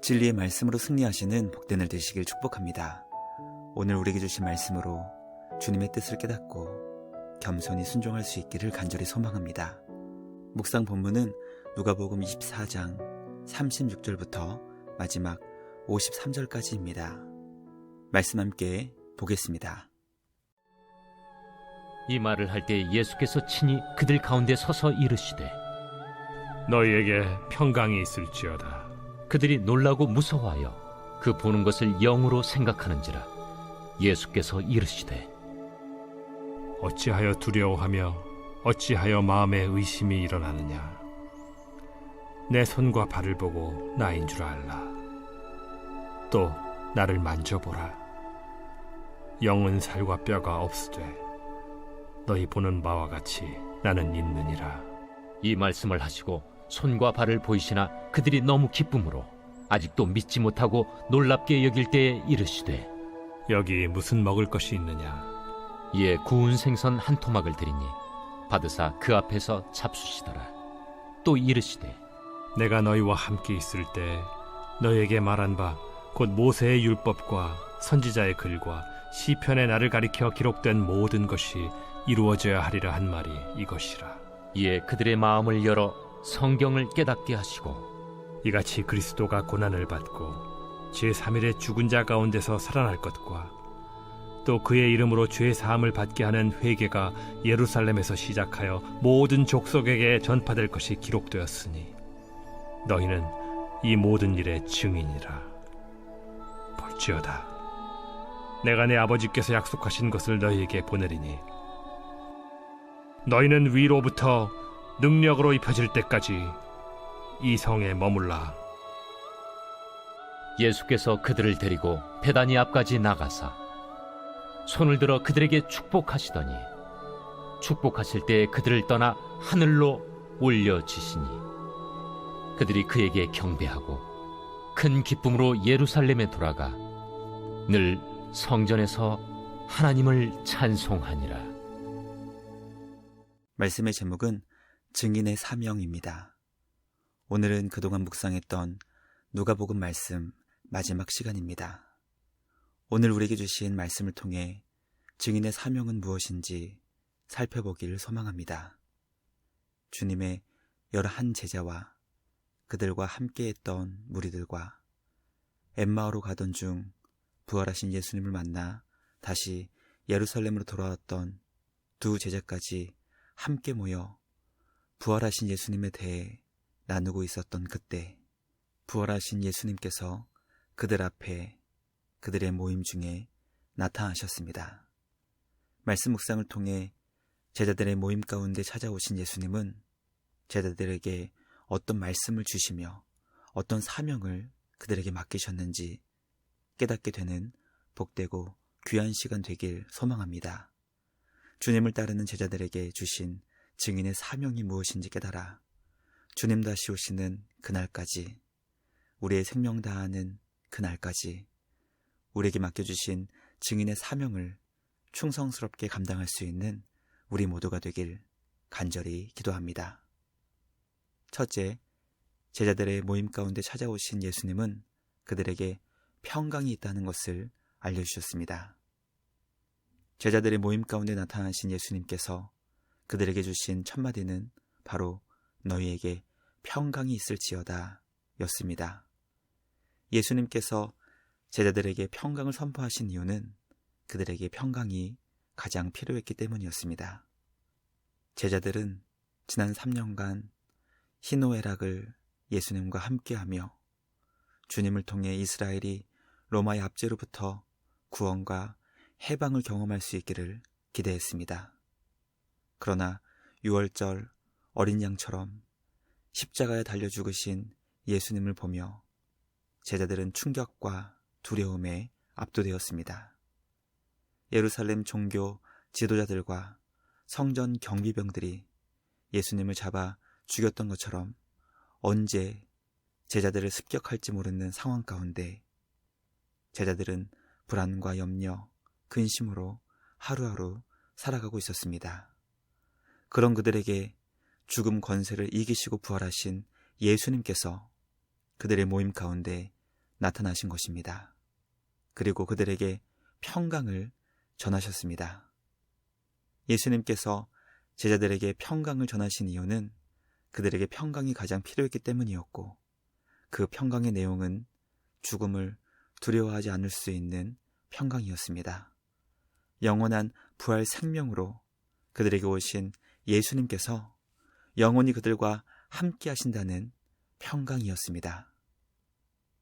진리의 말씀으로 승리하시는 복된 을 되시길 축복합니다. 오늘 우리에게 주신 말씀으로 주님의 뜻을 깨닫고 겸손히 순종할 수 있기를 간절히 소망합니다. 묵상 본문은 누가복음 24장 36절부터 마지막 53절까지입니다. 말씀 함께 보겠습니다. 이 말을 할 때 예수께서 친히 그들 가운데 서서 이르시되 너희에게 평강이 있을지어다. 그들이 놀라고 무서워하여 그 보는 것을 영으로 생각하는지라. 예수께서 이르시되 어찌하여 두려워하며 어찌하여 마음에 의심이 일어나느냐. 내 손과 발을 보고 나인 줄 알라. 또 나를 만져보라. 영은 살과 뼈가 없으되 너희 보는 바와 같이 나는 있느니라. 이 말씀을 하시고 손과 발을 보이시나 그들이 너무 기쁨으로 아직도 믿지 못하고 놀랍게 여길 때에 이르시되 여기 무슨 먹을 것이 있느냐. 이에 구운 생선 한 토막을 드리니 받으사 그 앞에서 잡수시더라. 또 이르시되 내가 너희와 함께 있을 때 너희에게 말한 바 곧 모세의 율법과 선지자의 글과 시편의 나를 가리켜 기록된 모든 것이 이루어져야 하리라 한 말이 이것이라. 이에 그들의 마음을 열어 성경을 깨닫게 하시고 이같이 그리스도가 고난을 받고 제3일에 죽은 자 가운데서 살아날 것과 또 그의 이름으로 죄 사함을 받게 하는 회개가 예루살렘에서 시작하여 모든 족속에게 전파될 것이 기록되었으니 너희는 이 모든 일의 증인이라. 볼지어다, 내가 내 아버지께서 약속하신 것을 너희에게 보내리니 너희는 위로부터 능력으로 입혀질 때까지 이 성에 머물라. 예수께서 그들을 데리고 베다니 앞까지 나가사 손을 들어 그들에게 축복하시더니 축복하실 때 그들을 떠나 하늘로 올려지시니 그들이 그에게 경배하고 큰 기쁨으로 예루살렘에 돌아가 늘 성전에서 하나님을 찬송하니라. 말씀의 제목은 증인의 사명입니다. 오늘은 그동안 묵상했던 누가복음 말씀 마지막 시간입니다. 오늘 우리에게 주신 말씀을 통해 증인의 사명은 무엇인지 살펴보기를 소망합니다. 주님의 11 제자와 그들과 함께했던 무리들과 엠마오로 가던 중 부활하신 예수님을 만나 다시 예루살렘으로 돌아왔던 두 제자까지 함께 모여 부활하신 예수님에 대해 나누고 있었던 그때 부활하신 예수님께서 그들 앞에 그들의 모임 중에 나타나셨습니다. 말씀 묵상을 통해 제자들의 모임 가운데 찾아오신 예수님은 제자들에게 어떤 말씀을 주시며 어떤 사명을 그들에게 맡기셨는지 깨닫게 되는 복되고 귀한 시간 되길 소망합니다. 주님을 따르는 제자들에게 주신 증인의 사명이 무엇인지 깨달아 주님 다시 오시는 그날까지, 우리의 생명 다하는 그날까지 우리에게 맡겨주신 증인의 사명을 충성스럽게 감당할 수 있는 우리 모두가 되길 간절히 기도합니다. 첫째, 제자들의 모임 가운데 찾아오신 예수님은 그들에게 평강이 있다는 것을 알려주셨습니다. 제자들의 모임 가운데 나타나신 예수님께서 그들에게 주신 첫 마디는 바로 너희에게 평강이 있을지어다 였습니다. 예수님께서 제자들에게 평강을 선포하신 이유는 그들에게 평강이 가장 필요했기 때문이었습니다. 제자들은 지난 3년간 희노애락을 예수님과 함께하며 주님을 통해 이스라엘이 로마의 압제로부터 구원과 해방을 경험할 수 있기를 기대했습니다. 그러나 6월절 어린 양처럼 십자가에 달려 죽으신 예수님을 보며 제자들은 충격과 두려움에 압도되었습니다. 예루살렘 종교 지도자들과 성전 경비병들이 예수님을 잡아 죽였던 것처럼 언제 제자들을 습격할지 모르는 상황 가운데 제자들은 불안과 염려, 근심으로 하루하루 살아가고 있었습니다. 그런 그들에게 죽음 권세를 이기시고 부활하신 예수님께서 그들의 모임 가운데 나타나신 것입니다. 그리고 그들에게 평강을 전하셨습니다. 예수님께서 제자들에게 평강을 전하신 이유는 그들에게 평강이 가장 필요했기 때문이었고, 그 평강의 내용은 죽음을 두려워하지 않을 수 있는 평강이었습니다. 영원한 부활 생명으로 그들에게 오신 예수님께서 영원히 그들과 함께 하신다는 평강이었습니다.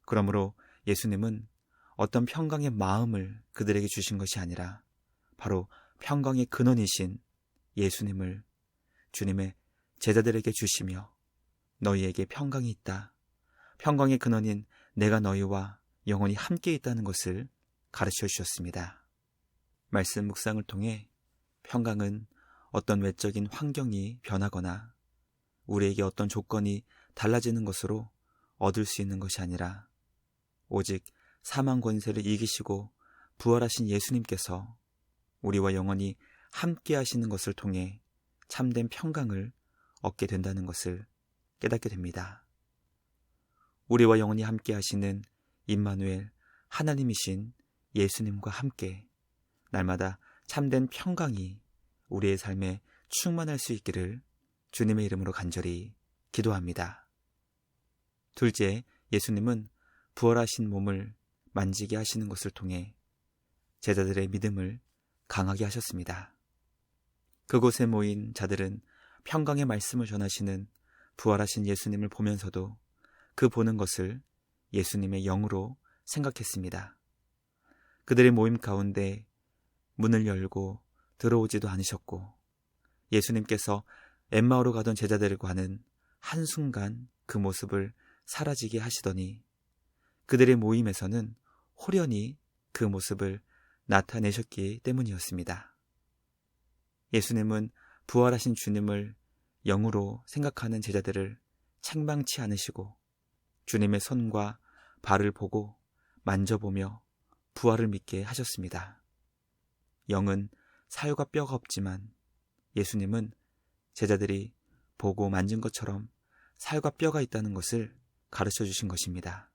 그러므로 예수님은 어떤 평강의 마음을 그들에게 주신 것이 아니라 바로 평강의 근원이신 예수님을 주님의 제자들에게 주시며 너희에게 평강이 있다. 평강의 근원인 내가 너희와 영원히 함께 있다는 것을 가르쳐 주셨습니다. 말씀 묵상을 통해 평강은 어떤 외적인 환경이 변하거나 우리에게 어떤 조건이 달라지는 것으로 얻을 수 있는 것이 아니라 오직 사망 권세를 이기시고 부활하신 예수님께서 우리와 영원히 함께 하시는 것을 통해 참된 평강을 얻게 된다는 것을 깨닫게 됩니다. 우리와 영원히 함께 하시는 임마누엘 하나님이신 예수님과 함께 날마다 참된 평강이 우리의 삶에 충만할 수 있기를 주님의 이름으로 간절히 기도합니다. 둘째, 예수님은 부활하신 몸을 만지게 하시는 것을 통해 제자들의 믿음을 강하게 하셨습니다. 그곳에 모인 자들은 평강의 말씀을 전하시는 부활하신 예수님을 보면서도 그 보는 것을 예수님의 영으로 생각했습니다. 그들의 모임 가운데 문을 열고 들어오지도 않으셨고 예수님께서 엠마오로 가던 제자들과는 한순간 그 모습을 사라지게 하시더니 그들의 모임에서는 호련히 그 모습을 나타내셨기 때문이었습니다. 예수님은 부활하신 주님을 영으로 생각하는 제자들을 책망치 않으시고 주님의 손과 발을 보고 만져보며 부활을 믿게 하셨습니다. 영은 살과 뼈가 없지만 예수님은 제자들이 보고 만진 것처럼 살과 뼈가 있다는 것을 가르쳐 주신 것입니다.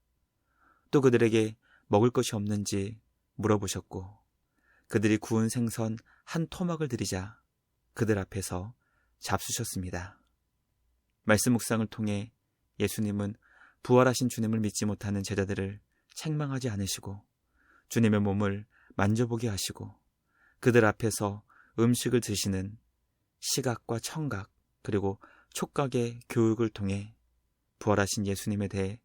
또 그들에게 먹을 것이 없는지 물어보셨고 그들이 구운 생선 한 토막을 드리자 그들 앞에서 잡수셨습니다. 말씀 묵상을 통해 예수님은 부활하신 주님을 믿지 못하는 제자들을 책망하지 않으시고 주님의 몸을 만져보게 하시고 그들 앞에서 음식을 드시는 시각과 청각 그리고 촉각의 교육을 통해 부활하신 예수님에 대해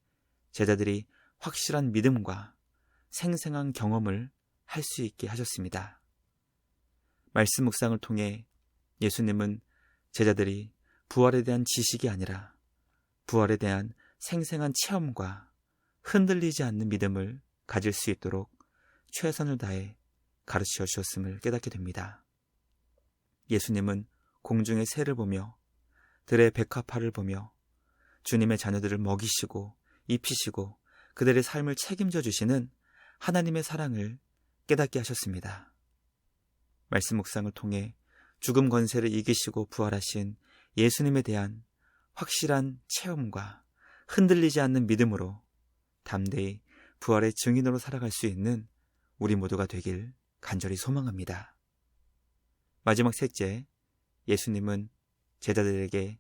제자들이 확실한 믿음과 생생한 경험을 할 수 있게 하셨습니다. 말씀 묵상을 통해 예수님은 제자들이 부활에 대한 지식이 아니라 부활에 대한 생생한 체험과 흔들리지 않는 믿음을 가질 수 있도록 최선을 다해 가르쳐 주셨음을 깨닫게 됩니다. 예수님은 공중의 새를 보며 들의 백합화를 보며 주님의 자녀들을 먹이시고 입히시고 그들의 삶을 책임져 주시는 하나님의 사랑을 깨닫게 하셨습니다. 말씀 묵상을 통해 죽음 권세를 이기시고 부활하신 예수님에 대한 확실한 체험과 흔들리지 않는 믿음으로 담대히 부활의 증인으로 살아갈 수 있는 우리 모두가 되길 간절히 소망합니다. 마지막 셋째, 예수님은 제자들에게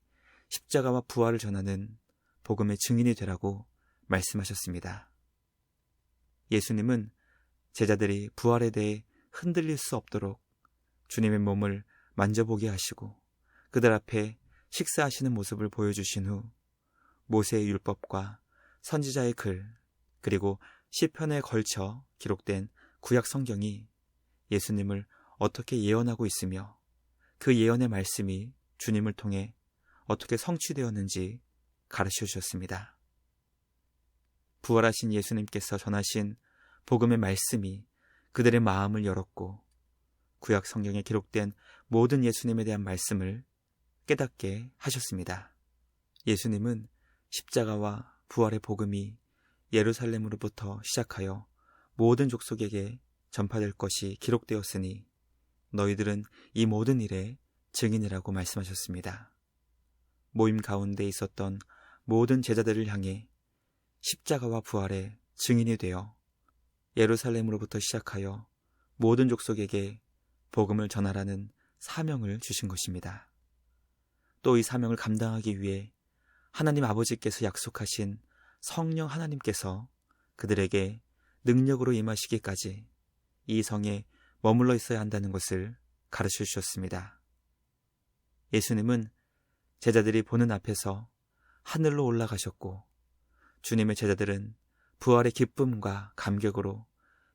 십자가와 부활을 전하는 복음의 증인이 되라고 말씀하셨습니다. 예수님은 제자들이 부활에 대해 흔들릴 수 없도록 주님의 몸을 만져보게 하시고 그들 앞에 식사하시는 모습을 보여주신 후 모세의 율법과 선지자의 글 그리고 시편에 걸쳐 기록된 구약 성경이 예수님을 어떻게 예언하고 있으며 그 예언의 말씀이 주님을 통해 어떻게 성취되었는지 가르쳐 주셨습니다. 부활하신 예수님께서 전하신 복음의 말씀이 그들의 마음을 열었고 구약 성경에 기록된 모든 예수님에 대한 말씀을 깨닫게 하셨습니다. 예수님은 십자가와 부활의 복음이 예루살렘으로부터 시작하여 모든 족속에게 전파될 것이 기록되었으니 너희들은 이 모든 일의 증인이라고 말씀하셨습니다. 모임 가운데 있었던 모든 제자들을 향해 십자가와 부활의 증인이 되어 예루살렘으로부터 시작하여 모든 족속에게 복음을 전하라는 사명을 주신 것입니다. 또 이 사명을 감당하기 위해 하나님 아버지께서 약속하신 성령 하나님께서 그들에게 능력으로 임하시기까지 이 성에 머물러 있어야 한다는 것을 가르쳐 주셨습니다. 예수님은 제자들이 보는 앞에서 하늘로 올라가셨고 주님의 제자들은 부활의 기쁨과 감격으로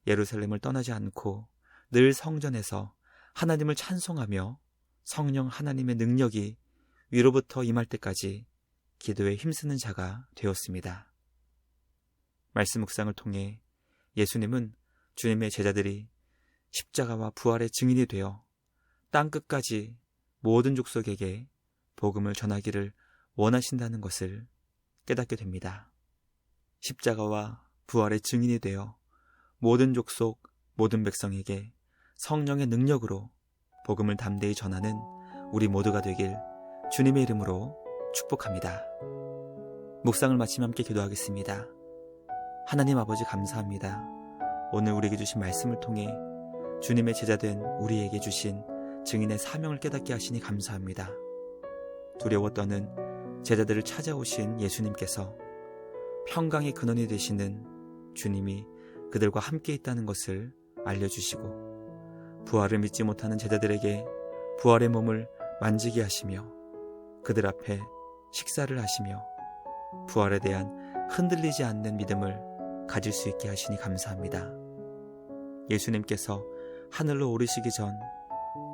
예루살렘을 떠나지 않고 늘 성전에서 하나님을 찬송하며 성령 하나님의 능력이 위로부터 임할 때까지 기도에 힘쓰는 자가 되었습니다. 말씀 묵상을 통해 예수님은 주님의 제자들이 십자가와 부활의 증인이 되어 땅끝까지 모든 족속에게 복음을 전하기를 원하신다는 것을 깨닫게 됩니다. 십자가와 부활의 증인이 되어 모든 족속, 모든 백성에게 성령의 능력으로 복음을 담대히 전하는 우리 모두가 되길 주님의 이름으로 축복합니다. 묵상을 마치며 함께 기도하겠습니다. 하나님 아버지 감사합니다. 오늘 우리에게 주신 말씀을 통해 주님의 제자된 우리에게 주신 증인의 사명을 깨닫게 하시니 감사합니다. 두려워 떠는 제자들을 찾아오신 예수님께서 평강의 근원이 되시는 주님이 그들과 함께 있다는 것을 알려주시고 부활을 믿지 못하는 제자들에게 부활의 몸을 만지게 하시며 그들 앞에 식사를 하시며 부활에 대한 흔들리지 않는 믿음을 가질 수 있게 하시니 감사합니다. 예수님께서 하늘로 오르시기 전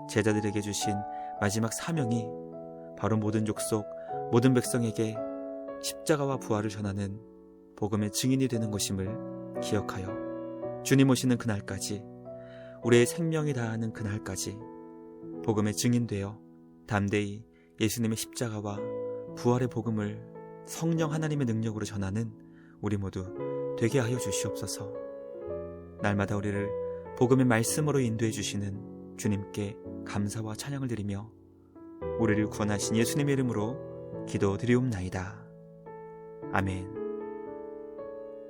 제자들에게 주신 마지막 사명이 바로 모든 족속, 모든 백성에게 십자가와 부활을 전하는 복음의 증인이 되는 것임을 기억하여 주님 오시는 그날까지, 우리의 생명이 다하는 그날까지 복음의 증인되어 담대히 예수님의 십자가와 부활의 복음을 성령 하나님의 능력으로 전하는 우리 모두 되게 하여 주시옵소서. 날마다 우리를 복음의 말씀으로 인도해 주시는 주님께 감사와 찬양을 드리며 우리를 구원하신 예수님의 이름으로 기도드리옵나이다. 아멘.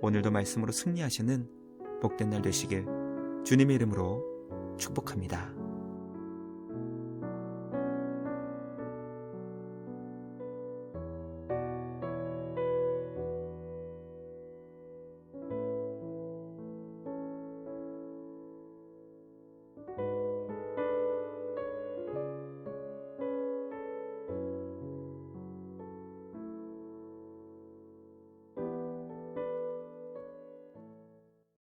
오늘도 말씀으로 승리하시는 복된 날 되시길 주님의 이름으로 축복합니다.